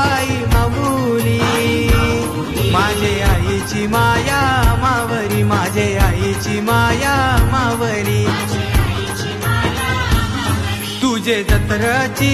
आई माऊली, माझे आईची माया मावरी, माझे आईची माया मावरी. तुझे जत्रची